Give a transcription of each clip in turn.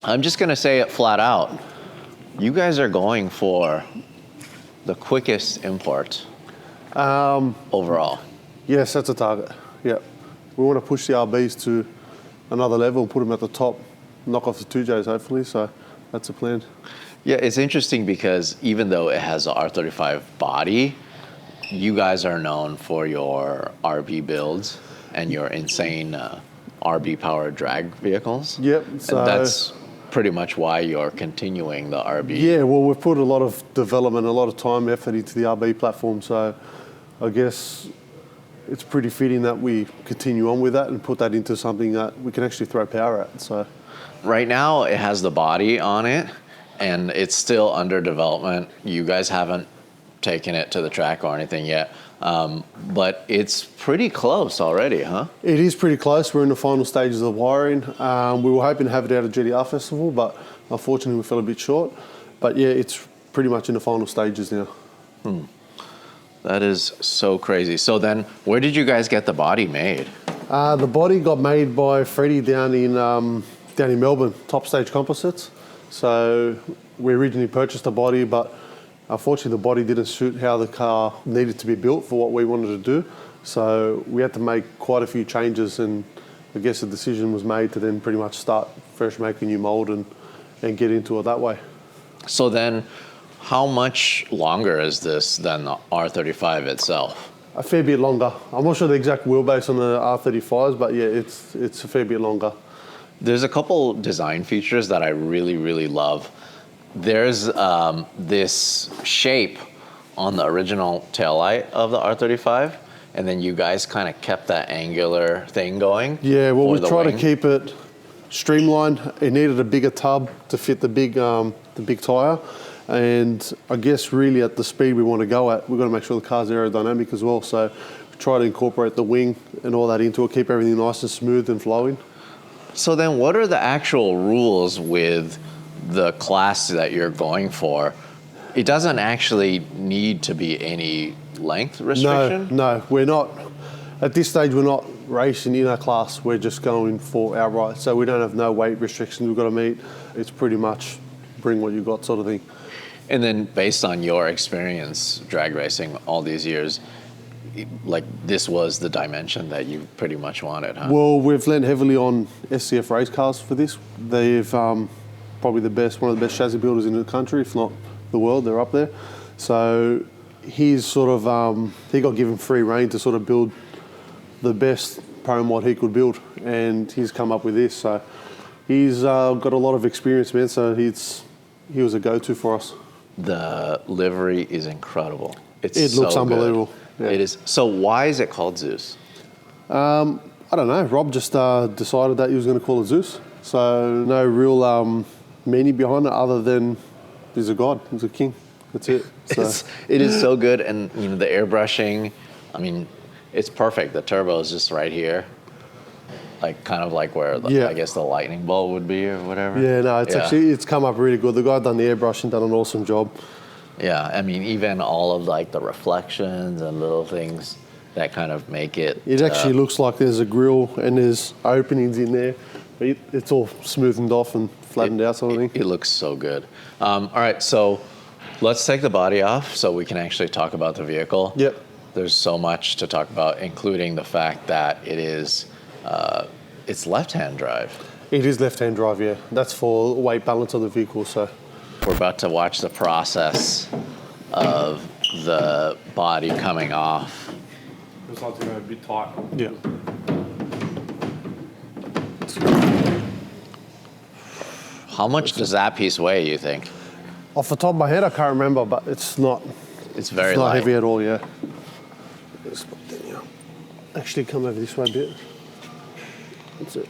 I'm just going to say it flat out. You guys are going for the quickest import overall. Yes, that's a target. Yeah. We want to push the RBs to another level, put them at the top, knock off the 2Js hopefully, so that's the plan. Yeah, it's interesting because even though it has an R35 body, you guys are known for your RB builds and your insane RB powered drag vehicles. Yep. So and that's pretty much why you're continuing the RB. Yeah, well, we've put a lot of development, a lot of time, effort into the RB platform, so I guess it's pretty fitting that we continue on with that and put that into something that we can actually throw power at. So right now it has the body on it and it's still under development. You guys haven't taken it to the track or anything yet, but it's pretty close already, huh? It is pretty close. We're in the final stages of wiring. We were hoping to have it out at GDR Festival, but unfortunately we fell a bit short. But yeah, it's pretty much in the final stages now. That is so crazy. So then, where did you guys get the body made? The body got made by Freddie down in Melbourne, Top Stage Composites. So we originally purchased the body, but unfortunately the body didn't suit how the car needed to be built for what we wanted to do. So we had to make quite a few changes, and I guess the decision was made to then pretty much start fresh, make a new mold and get into it that way. So then, how much longer is this than the R35 itself? A fair bit longer. I'm not sure the exact wheelbase on the R35s, but yeah, it's a fair bit longer. There's a couple design features that I really, really love. There's this shape on the original taillight of the R35, and then you guys kind of kept that angular thing going. Yeah, well, we try to keep it streamlined. It needed a bigger tub to fit the big tyre, and I guess really at the speed we want to go at, we've got to make sure the car's aerodynamic as well. So we try to incorporate the wing and all that into it, keep everything nice and smooth and flowing. So then what are the actual rules with the class that you're going for? It doesn't actually need to be any length restriction? No, we're not. At this stage, we're not racing in our class. We're just going for outright. So we don't have no weight restrictions we've got to meet. It's pretty much bring what you got sort of thing. And then based on your experience drag racing all these years, like this was the dimension that you pretty much wanted, huh? Well, we've lent heavily on SCF race cars for this. They've probably one of the best chassis builders in the country, if not the world. They're up there. So he's sort of, he got given free rein to sort of build the best pro mod he could build, and he's come up with this. So he's got a lot of experience, man. So he was a go-to for us. The livery is incredible. It looks unbelievable. Yeah. It is. So why is it called Zeus? I don't know. Rob just decided that he was going to call it Zeus. So no real meaning behind it other than he's a god. He's a king. That's it. So. It is so good, and you know the airbrushing. I mean, it's perfect. The turbo is just right here, like kind of like where I guess the lightning bolt would be or whatever. Yeah, no, it's come up really good. The guy done the airbrushing, done an awesome job. Yeah, I mean, even all of like the reflections and little things that kind of make it. It actually looks like there's a grill and there's openings in there. But it's all smoothened off and flattened out sort of thing. It looks so good. All right, so let's take the body off so we can actually talk about the vehicle. Yep. There's so much to talk about, including the fact that it is, it's left-hand drive. It is left-hand drive, yeah. That's for weight balance of the vehicle, so. We're about to watch the process of the body coming off. It's like to go a bit tight. Yeah. How much does that piece weigh, you think? Off the top of my head, I can't remember, but it's not. It's very it's not light. Heavy at all, yeah. Actually, come over this way a bit. That's it.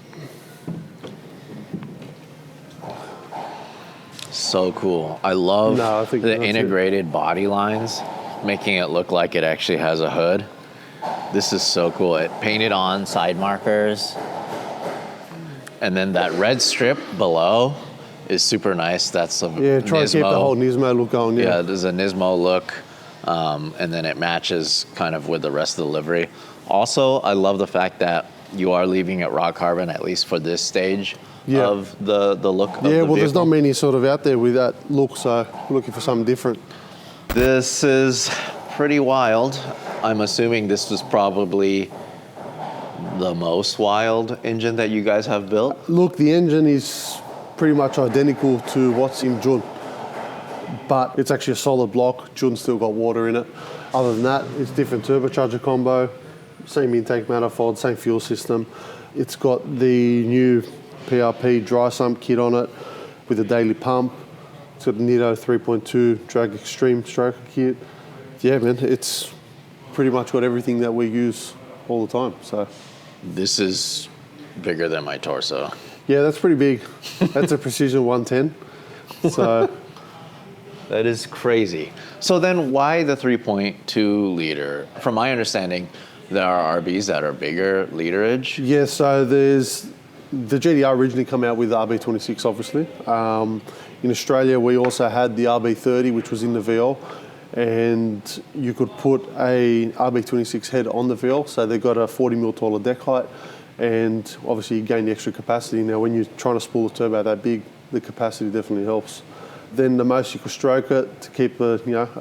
So cool. I love the integrated body lines, making it look like it actually has a hood. This is so cool. It painted on side markers. And then that red strip below is super nice. That's a try to keep the whole Nismo look going, Yeah, there's a Nismo look. And then it matches kind of with the rest of the livery. Also, I love the fact that you are leaving it raw carbon, at least for this stage of the look of the well, vehicle. there's not many sort of out there with that look, so we're looking for something different. This is pretty wild. I'm assuming this was probably the most wild engine that you guys have built? Look, the engine is pretty much identical to what's in Jun, but it's actually a solid block. Jun's still got water in it. Other than that, it's different turbocharger combo, same intake manifold, same fuel system. It's got the new PRP dry sump kit on it with a daily pump. It's got the Nitto 3.2 Drag Extreme stroker kit. Yeah, man, it's pretty much got everything that we use all the time. So this is bigger than my torso. Yeah, that's pretty big. That's a Precision 110. So that is crazy. So then why the 3.2 liter? From my understanding, there are RBs that are bigger literage. Yeah, so there's the GDR originally come out with the RB26, obviously. In Australia, we also had the RB30, which was in the VL, and you could put a RB26 head on the VL, so they've got a 40 mil taller deck height, and obviously you gain the extra capacity. Now, when you're trying to spool the turbo that big, the capacity definitely helps. Then the most you could stroke it to keep a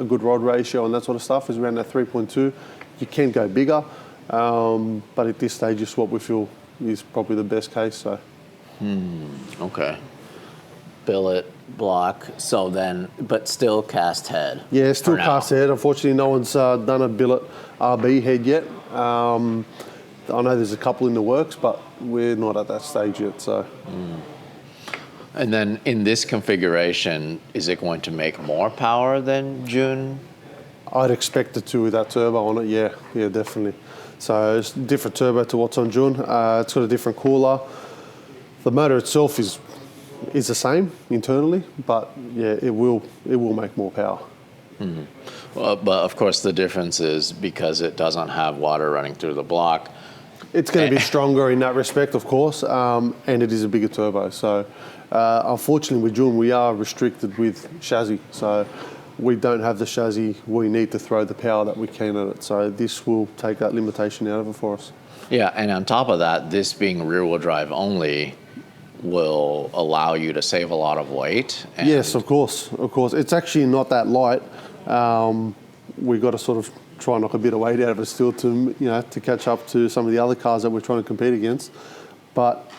good rod ratio and that sort of stuff is around that 3.2. You can go bigger, but at this stage, it's what we feel is probably the best case. So, okay. Billet block. So then, but still cast head. Yeah, still cast head. Unfortunately, no one's done a billet RB head yet. I know there's a couple in the works, but we're not at that stage yet. So. And then in this configuration, is it going to make more power than June? I'd expect it to with that turbo on it, yeah, definitely. So it's a different turbo to what's on June. It's got a different cooler. The motor itself is the same internally, but yeah, it will make more power. Well, but of course the difference is because it doesn't have water running through the block. It's going to be stronger in that respect, of course, and it is a bigger turbo. So unfortunately with June, we are restricted with chassis. So we don't have the chassis we need to throw the power that we can at it. So this will take that limitation out of it for us. Yeah, and on top of that, this being rear-wheel drive only will allow you to save a lot of weight. Yes, of course. It's actually not that light. We've got to sort of try and knock a bit of weight out of it still to catch up to some of the other cars that we're trying to compete against. But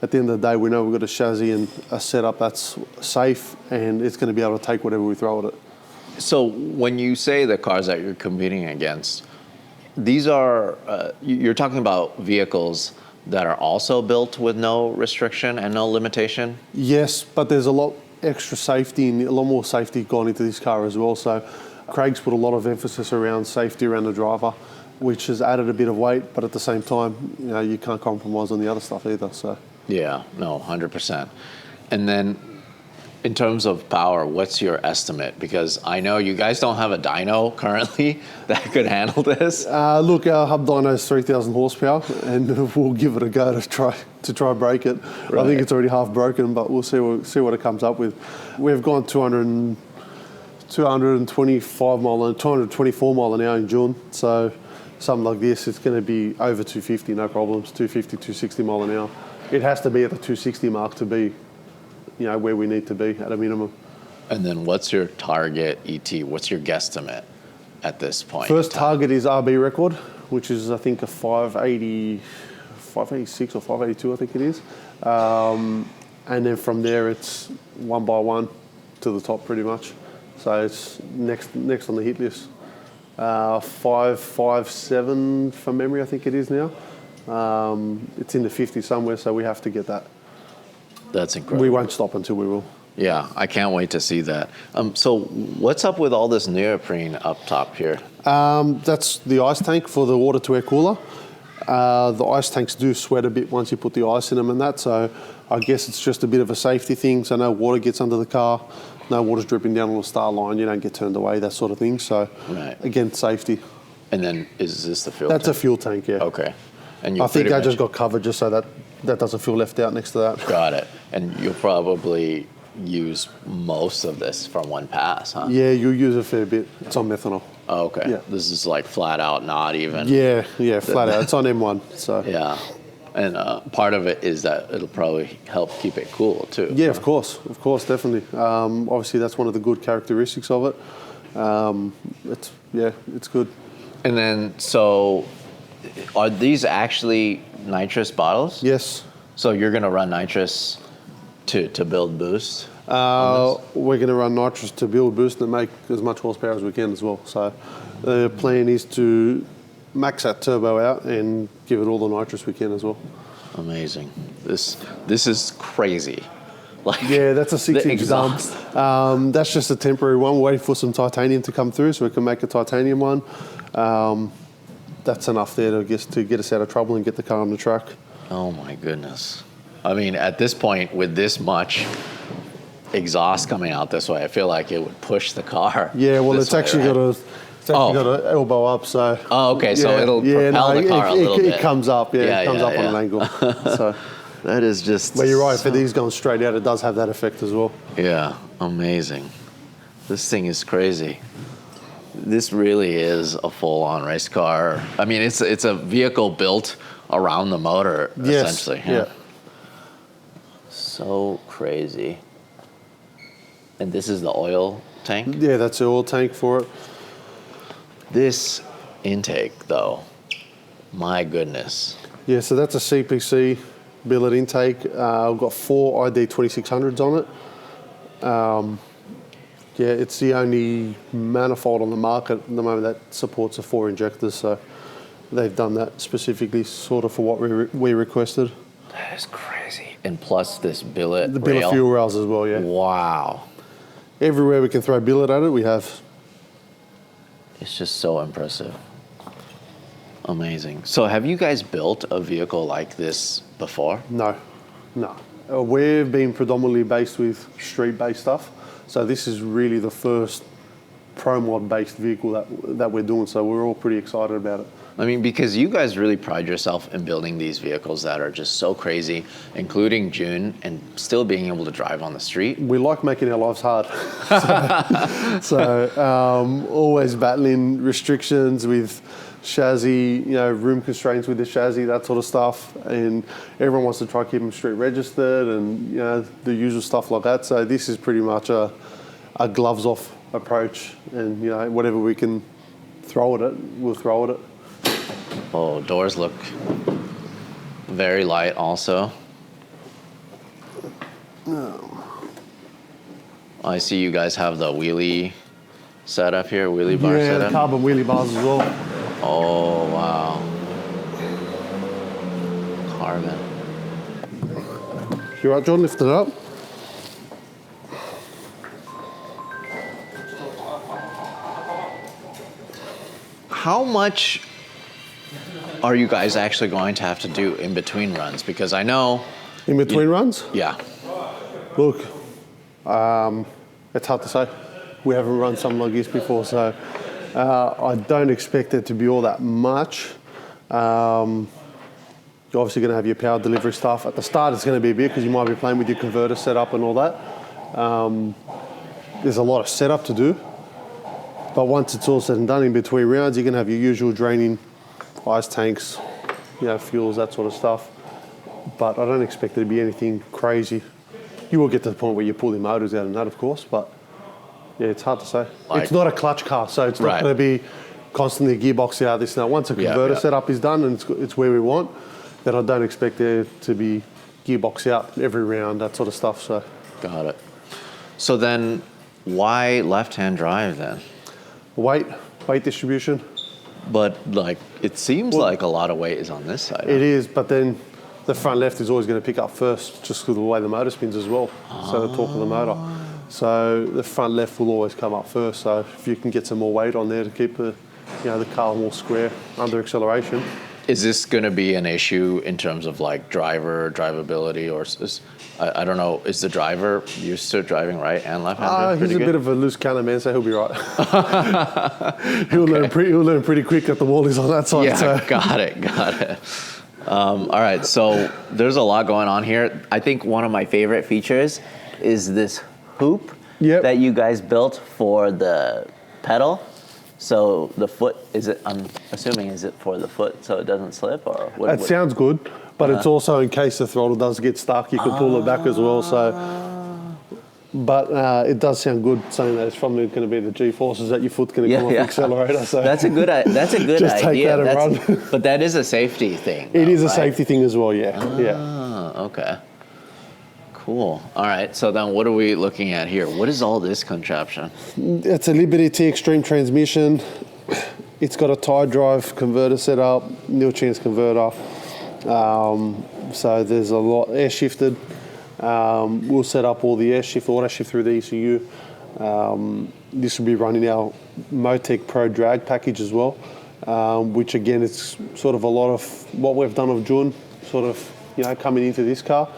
at the end of the day, we know we've got a chassis and a setup that's safe, and it's going to be able to take whatever we throw at it. So when you say the cars that you're competing against, these are, you're talking about vehicles that are also built with no restriction and no limitation? Yes, but there's a lot extra safety and a lot more safety gone into this car as well. So Craig's put a lot of emphasis around safety around the driver, which has added a bit of weight, but at the same time, you can't compromise on the other stuff either. So yeah, no, 100%. And then in terms of power, what's your estimate? Because I know you guys don't have a dyno currently that could handle this. Look, our hub dyno is 3,000 horsepower, and we'll give it a go to try break it. Right. I think it's already half broken, but we'll see what it comes up with. We've gone 224 mile an hour in June, so something like this, it's going to be over 250, no problems, 250, 260 mile an hour. It has to be at the 260 mark to be where we need to be at a minimum. And then what's your target ET? What's your guesstimate at this point? First target is RB record, which is I think a 586 or 582, I think it is. And then from there it's one by one to the top pretty much. So it's next on the hit list. 557 from memory, I think it is now. It's in the 50s somewhere, so we have to get that. That's incredible. We won't stop until we will. Yeah, I can't wait to see that. So what's up with all this neoprene up top here? That's the ice tank for the water-to-air cooler. The ice tanks do sweat a bit once you put the ice in them and that, so I guess it's just a bit of a safety thing, so no water gets under the car, no water's dripping down on the star line, you don't get turned away, that sort of thing. So again, safety. And then is this the fuel tank? That's a fuel tank, yeah. Okay. And I think that just got covered just so that doesn't feel left out next to that. Got it. And you'll probably use most of this from one pass, huh? Yeah, you'll use a fair bit. It's on methanol. Oh, okay. Yeah. This is like flat out, not even. Yeah, flat out. It's on M1. So yeah. And part of it is that it'll probably help keep it cool too. Yeah, of course, definitely. Obviously, that's one of the good characteristics of it. It's good. And then, so are these actually nitrous bottles? Yes. So you're going to run nitrous to build boost? We're going to run nitrous to build boost and make as much horsepower as we can as well. So the plan is to max that turbo out and give it all the nitrous we can as well. Amazing. This is crazy. Like, yeah, that's a 6-inch exhaust. dump. That's just a temporary one. We're waiting for some titanium to come through so we can make a titanium one. That's enough there to get us out of trouble and get the car on the track. Oh my goodness. I mean, at this point, with this much exhaust coming out this way, I feel like it would push the car. Yeah, well, it's actually got to elbow up, so. Oh, okay, so it'll propel the car a little bit. It comes up, it comes up on an angle. So that is just. But you're right, for these going straight out, it does have that effect as well. Yeah, amazing. This thing is crazy. This really is a full-on race car. I mean, it's a vehicle built around the motor, essentially. Yeah. So crazy. And this is the oil tank? Yeah, that's the oil tank for it. This intake, though, my goodness. Yeah, so that's a CPC billet intake. We've got 4 ID 2600s on it. Yeah, it's the only manifold on the market at the moment that supports the 4 injectors, so they've done that specifically sort of for what we requested. That is crazy. And plus this billet The billet fuel rails as well, yeah. Wow. Everywhere we can throw billet at it, we have. It's just so impressive. Amazing. So have you guys built a vehicle like this before? No. We've been predominantly based with street-based stuff. So this is really the first pro mod-based vehicle that we're doing. So we're all pretty excited about it. I mean, because you guys really pride yourself in building these vehicles that are just so crazy, including June, and still being able to drive on the street. We like making our lives hard. so always battling restrictions with chassis, room constraints with the chassis, that sort of stuff. And everyone wants to try to keep them street registered and, the usual stuff like that. So this is pretty much a gloves off approach. And, whatever we can throw at it, we'll throw at it. Oh, doors look very light also. I see you guys have the wheelie setup here, wheelie bar setup. Yeah, the carbon wheelie bars as well. Oh, wow. Carbon. You right, John? Lift it up. How much are you guys actually going to have to do in between runs? Because I know... In between runs? Yeah. Look, it's hard to say. We haven't run something like this before, so I don't expect it to be all that much. You're obviously going to have your power delivery stuff. At the start, it's going to be a bit because you might be playing with your converter setup and all that. There's a lot of setup to do. But once it's all said and done in between rounds, you're going to have your usual draining ice tanks, fuels, that sort of stuff. But I don't expect it to be anything crazy. You will get to the point where you're pulling motors out and that, of course, but yeah, it's hard to say. It's not a clutch car, so it's not going to be constantly gearbox out, this and that. Once a converter setup is done and it's where we want, then I don't expect there to be gearbox out every round, that sort of stuff. So. Got it. So then why left-hand drive then? Weight distribution. But it seems like a lot of weight is on this side. It is, but then the front left is always going to pick up first, just because of the way the motor spins as well. So the torque of the motor. So the front left will always come up first. So if you can get some more weight on there to keep the car more square under acceleration. Is this going to be an issue in terms of drivability, or I don't know? Is the driver used to driving right and left-handed? He's a bit of a loose cannon man, so he'll be right. He'll learn pretty quick that the wall is on that side. Yeah, so. got it. All right, so there's a lot going on here. I think one of my favorite features is this hoop that you guys built for the pedal. So the foot, I'm assuming, is it for the foot so it doesn't slip, or what? It sounds good, but it's also in case the throttle does get stuck, you can pull it back as well. So, but it does sound good, saying that it's probably going to be the G-forces that your foot's going to come off the accelerator. So that's a good idea. just take that and run. But that is a safety thing. It is a safety thing as well. Yeah. Okay. Cool. All right. So then, what are we looking at here? What is all this contraption? It's a Liberty T Extreme transmission. It's got a tide drive converter set up, nil chance converter. So there's a lot air shifted. We'll set up all the air shift, auto shift through the ECU. This will be running our Motec Pro drag package as well, which again, it's sort of a lot of what we've done of June, sort of, coming into this car.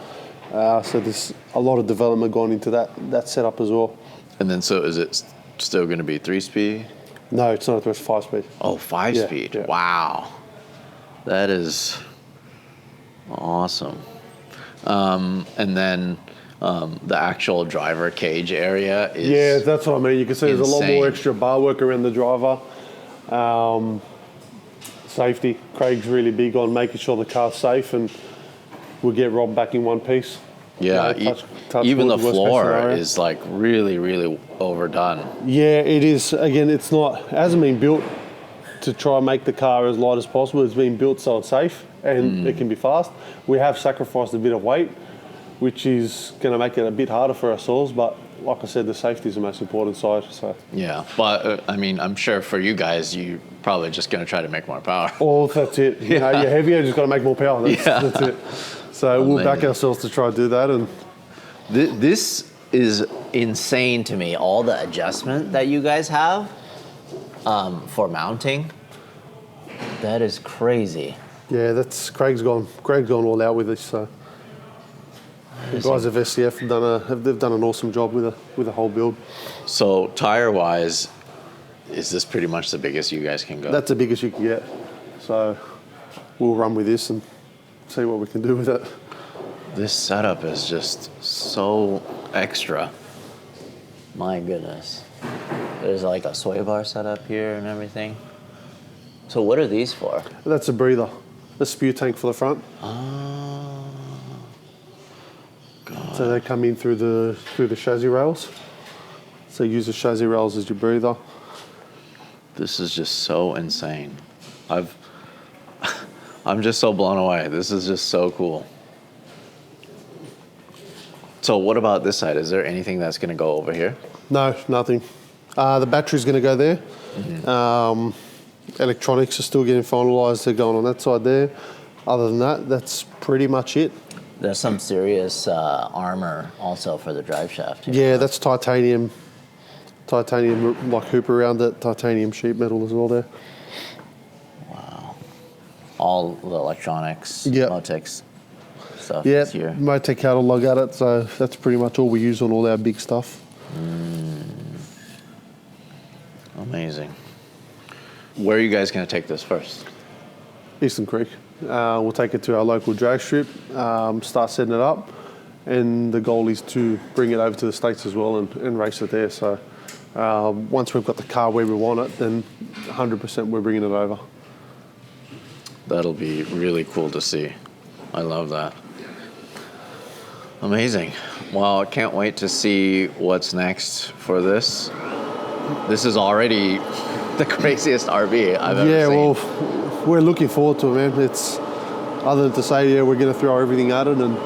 So there's a lot of development gone into that setup as well. And then, so is it still going to be 3-speed? No, it's not. It's 5-speed. Oh, 5-speed. Yeah. Wow. That is awesome. And then the actual driver cage area is... Yeah, that's what I mean. You can see there's a lot more insane. extra bar work around the driver. Safety. Craig's really big on making sure the car's safe, and we'll get robbed back in one piece. Yeah, touch even the wood, floor is like really, really overdone. Yeah, it is. Again, it hasn't been built to try and make the car as light as possible. It's been built so it's safe and it can be fast. We have sacrificed a bit of weight, which is going to make it a bit harder for ourselves, but like I said, the safety is the most important side. So yeah, but I mean, I'm sure for you guys, you're probably just going to try to make more power. Oh, that's it. You're heavier, just got to make more power. That's it. So we'll back ourselves to try to do that. And this is insane to me, all the adjustment that you guys have for mounting. That is crazy. Yeah, Craig's gone all out with this. So the guys of SCF have done an awesome job with the whole build. So tire-wise, is this pretty much the biggest you guys can go? That's the biggest you can get. So we'll run with this and see what we can do with it. This setup is just so extra. My goodness. There's like a sway bar setup here and everything. So what are these for? That's a breather. The spew tank for the front. Oh, God. So they come in through the chassis rails. So use the chassis rails as your breather. This is just so insane. I'm just so blown away. This is just so cool. So what about this side? Is there anything that's going to go over here? No, nothing. The battery's going to go there. Electronics are still getting finalised. They're going on that side there. Other than that, that's pretty much it. There's some serious armor also for the drive shaft here. Yeah, that's titanium like hoop around it, titanium sheet metal as well there. Wow. All the electronics, Motec stuff Yeah, is here. Motec catalog at it, so that's pretty much all we use on all our big stuff. Amazing. Where are you guys going to take this first? Eastern Creek. We'll take it to our local drag strip, start setting it up, and the goal is to bring it over to the States as well and race it there. So once we've got the car where we want it, then 100% we're bringing it over. That'll be really cool to see. I love that. Amazing. Well, I can't wait to see what's next for this. This is already the craziest RV I've ever seen. Yeah, well, we're looking forward to it, man. It's other than to say, we're going to throw everything at it and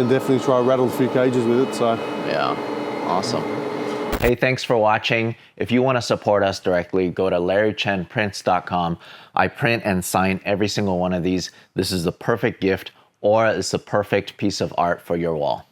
definitely try to rattle a few cages with it. So yeah, awesome. Hey, thanks for watching. If you want to support us directly, go to LarryChenPrints.com. I print and sign every single one of these. This is the perfect gift, or it's the perfect piece of art for your wall.